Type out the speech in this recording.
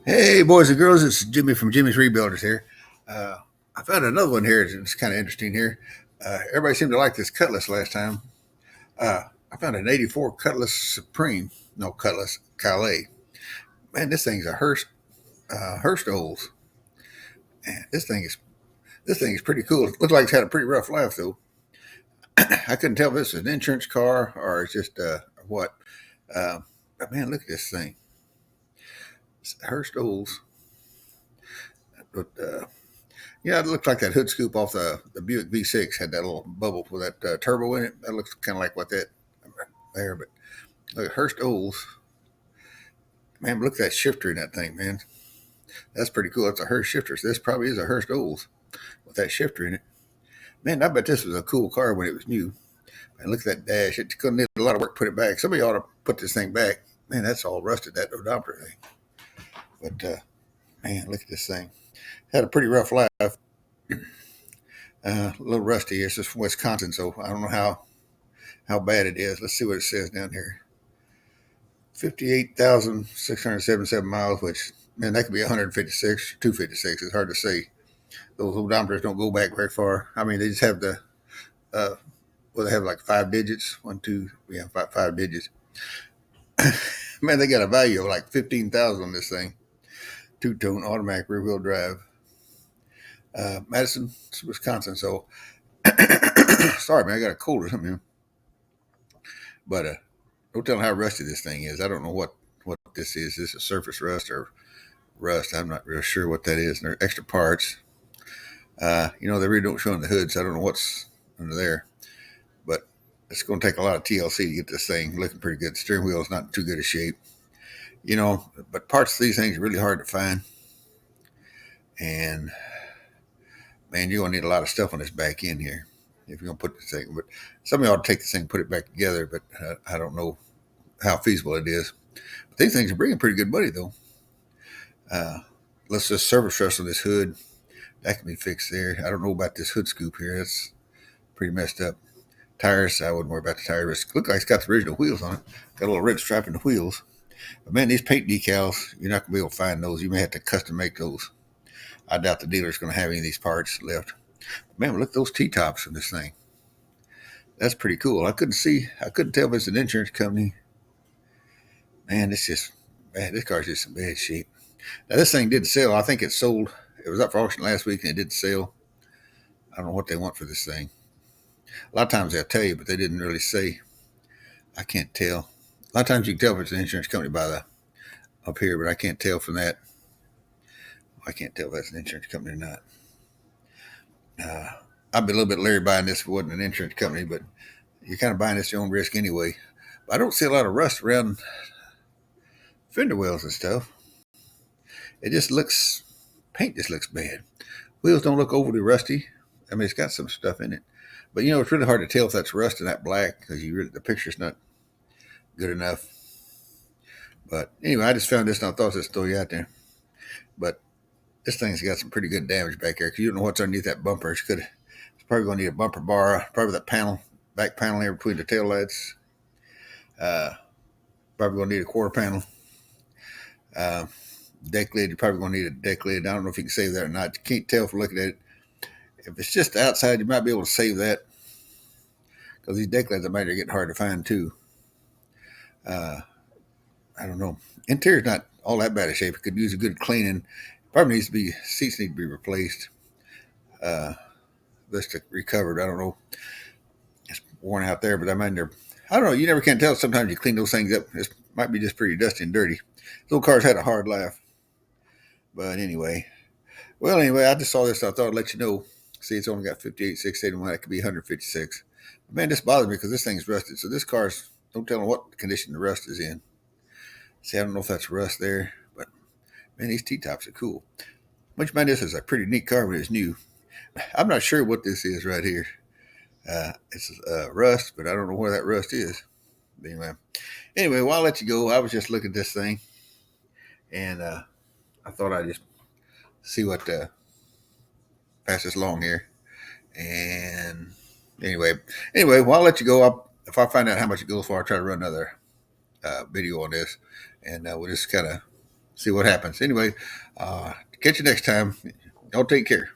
Hey, boys and girls, it's Jimmy from Jimmy's Rebuilders here. I found another one here. It's kind of interesting here. Everybody seemed to like this Cutlass last time. I found an '84 Cutlass Supreme. No, Cutlass Calais. Man, this thing's a Hurst Olds. Man, this thing is pretty cool. It looks like it's had a pretty rough life though. I couldn't tell if this is an insurance car or it's just what. But man, look at this thing. It's Hurst Olds. But yeah, it looked like that hood scoop off the Buick V6 had that little bubble with that turbo in it. That looks kind of like what that there. But look, Hurst Olds, man, look at that shifter in that thing, man. That's pretty cool. That's a Hurst shifter. So this probably is a Hurst Olds with that shifter in it. Man, I bet this was a cool car when it was new. And look at that dash. It couldn't need a lot of work to put it back. Somebody ought to put this thing back. Man, that's all rusted, that odometer thing. But man, look at this thing. Had a pretty rough life. A little rusty. It's just from Wisconsin, so I don't know how bad it is. Let's see what it says down here. 58,677 miles, which, man, that could be 156, 256. It's hard to say. Those odometers don't go back very far. I mean, they just have uh, they have like five digits. One, two, yeah, five digits. Man, they got a value of like 15,000 on this thing. Two-tone automatic rear-wheel drive. Madison, Wisconsin. So, sorry, man, I got a cold or something here. But don't tell how rusty this thing is. I don't know what this is. Is this a surface rust or rust? I'm not real sure what that is. And there are extra parts. They really don't show in the hood, so I don't know what's under there. But it's going to take a lot of TLC to get this thing looking pretty good. The steering wheel is not in too good a shape. But parts of these things are really hard to find. And, man, you're going to need a lot of stuff on this back end here if you're going to put this thing. But somebody ought to take this thing and put it back together, but I don't know how feasible it is. But these things are bringing pretty good money, though. Let's just service rust on this hood. That can be fixed there. I don't know about this hood scoop here. That's pretty messed up. Tires, I wouldn't worry about the tires. Look like it's got the original wheels on it. Got a little red stripe in the wheels. But man, these paint decals, you're not going to be able to find those. You may have to custom make those. I doubt the dealer's going to have any of these parts left. But man, look at those T-tops in this thing. That's pretty cool. I couldn't tell if it's an insurance company. Man, this car's just in bad shape. Now, this thing did sell. I think it sold. It was up for auction last week and it did sell. I don't know what they want for this thing. A lot of times they'll tell you, but they didn't really say. I can't tell. A lot of times you can tell if it's an insurance company by the up here, but I can't tell from that. I can't tell if that's an insurance company or not. I'd be a little bit leery buying this if it wasn't an insurance company, but you're kind of buying this at your own risk anyway. But I don't see a lot of rust around fender wells and stuff. Paint just looks bad. Wheels don't look overly rusty. I mean, it's got some stuff in it. But, it's really hard to tell if that's rust and that black because the picture's not good enough. But anyway, I just found this and I thought I'd throw you out there. But this thing's got some pretty good damage back there because you don't know what's underneath that bumper. It's probably going to need a bumper bar, probably that back panel here between the tail lights. Probably going to need a quarter panel. Deck lid, you're probably going to need a deck lid. I don't know if you can save that or not. You can't tell from looking at it. If it's just outside, you might be able to save that because these deck lids are getting hard to find too. I don't know. Interior's not all that bad of shape. It could use a good cleaning. Probably seats need to be replaced. This to recovered. I don't know. It's worn out there, but I don't know. You never can tell. Sometimes you clean those things up. It might be just pretty dusty and dirty. Those car's had a hard life. But anyway, I just saw this. So I thought I'd let you know. See, it's only got 58,681. It could be 156. But man, this bothers me because this thing's rusted. So this car's, don't tell them what condition the rust is in. See, I don't know if that's rust there, but man, these T-tops are cool. Which man, this is a pretty neat car when it's new. I'm not sure what this is right here. It's rust, but I don't know where that rust is. But anyway, while I let you go, I was just looking at this thing, and I thought I'd just see what pass this along here. And anyway, while I let you go, if I find out how much it goes for, I'll try to run another video on this, and we'll just kind of see what happens. Anyway, catch you next time. Y'all take care.